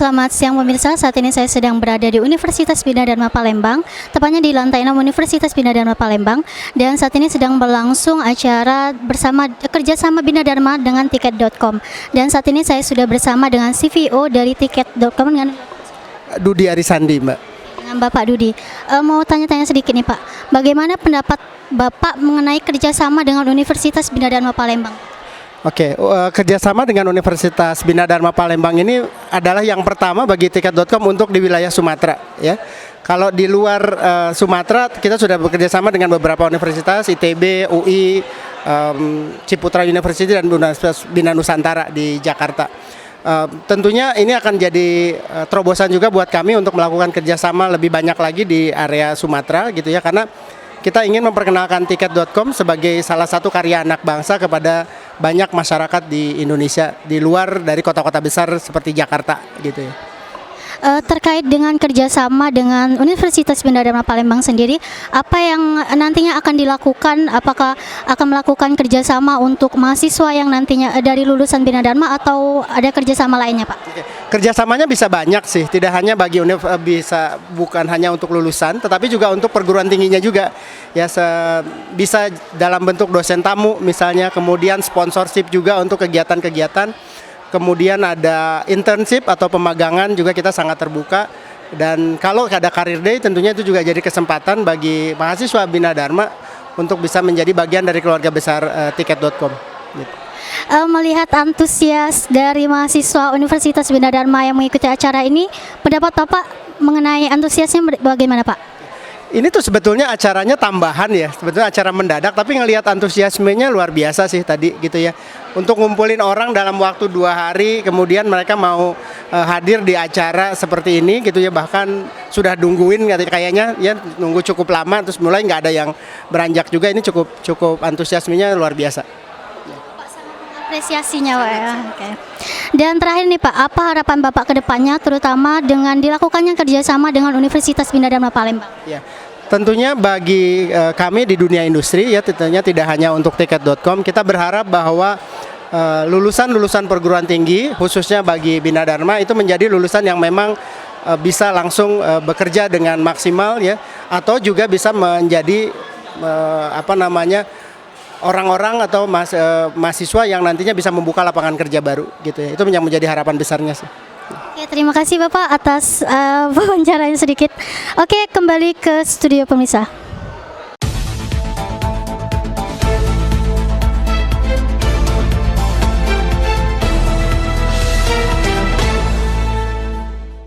selamat siang pemirsa. Saat ini saya sedang berada di Universitas Bina Dharma Palembang, tepatnya di lantai 6 Universitas Bina Dharma Palembang. Dan saat ini sedang berlangsung acara kerjasama Bina Dharma dengan Tiket.com. Dan saat ini saya sudah bersama dengan CVO dari Tiket.com dengan Dudi Arisandi, Mbak. dengan Bapak Dudi. Mau tanya-tanya sedikit nih Pak, bagaimana pendapat Bapak mengenai kerjasama dengan Universitas Bina Dharma Palembang? Oke, kerjasama dengan Universitas Bina Dharma Palembang ini adalah yang pertama bagi Tiket.com untuk di wilayah Sumatera, ya. Kalau di luar Sumatera, kita sudah bekerja sama dengan beberapa universitas, ITB, UI, Ciputra University dan Universitas Bina Nusantara di Jakarta. Tentunya ini akan jadi terobosan juga buat kami untuk melakukan kerjasama lebih banyak lagi di area Sumatera, gitu ya, karena kita ingin memperkenalkan Tiket.com sebagai salah satu karya anak bangsa kepada banyak masyarakat di Indonesia di luar dari kota-kota besar seperti Jakarta, gitu ya. Terkait dengan kerjasama dengan Universitas Bina Dharma Palembang sendiri, apa yang nantinya akan dilakukan? Apakah akan melakukan kerjasama untuk mahasiswa yang nantinya dari lulusan Bina Dharma atau ada kerjasama lainnya, Pak? Kerjasamanya bisa banyak sih, tidak hanya bagi bukan hanya untuk lulusan, tetapi juga untuk perguruan tingginya juga. Ya, bisa dalam bentuk dosen tamu misalnya, kemudian sponsorship juga untuk kegiatan-kegiatan. Kemudian ada internship atau pemagangan juga kita sangat terbuka. Dan kalau ada career day tentunya itu juga jadi kesempatan bagi mahasiswa Bina Dharma untuk bisa menjadi bagian dari keluarga besar Tiket.com. Gitu. Melihat antusias dari mahasiswa Universitas Bina Dharma yang mengikuti acara ini, pendapat Bapak mengenai antusiasnya bagaimana, Pak? Ini tuh sebetulnya acaranya tambahan ya, sebetulnya acara mendadak, tapi ngelihat antusiasmenya luar biasa sih tadi, gitu ya. Untuk ngumpulin orang dalam waktu 2 hari, kemudian mereka mau hadir di acara seperti ini, gitu ya. Bahkan sudah nungguin kayaknya, ya nunggu cukup lama, terus mulai nggak ada yang beranjak juga. Ini cukup antusiasmenya luar biasa. Apresiasinya, Pak, ya. Oke. Dan terakhir nih Pak, apa harapan Bapak ke depannya, terutama dengan dilakukannya kerjasama dengan Universitas Bina Dharma Palembang? Ya, tentunya bagi kami di dunia industri, ya tentunya tidak hanya untuk Tiket.com, kita berharap bahwa lulusan-lulusan perguruan tinggi, khususnya bagi Bina Dharma, itu menjadi lulusan yang memang bisa langsung bekerja dengan maksimal, ya, atau juga bisa menjadi orang-orang atau mahasiswa yang nantinya bisa membuka lapangan kerja baru, gitu ya. Itu yang menjadi harapan besarnya sih. Oke, terima kasih Bapak atas wawancaranya sedikit. Oke, kembali ke studio pemirsa.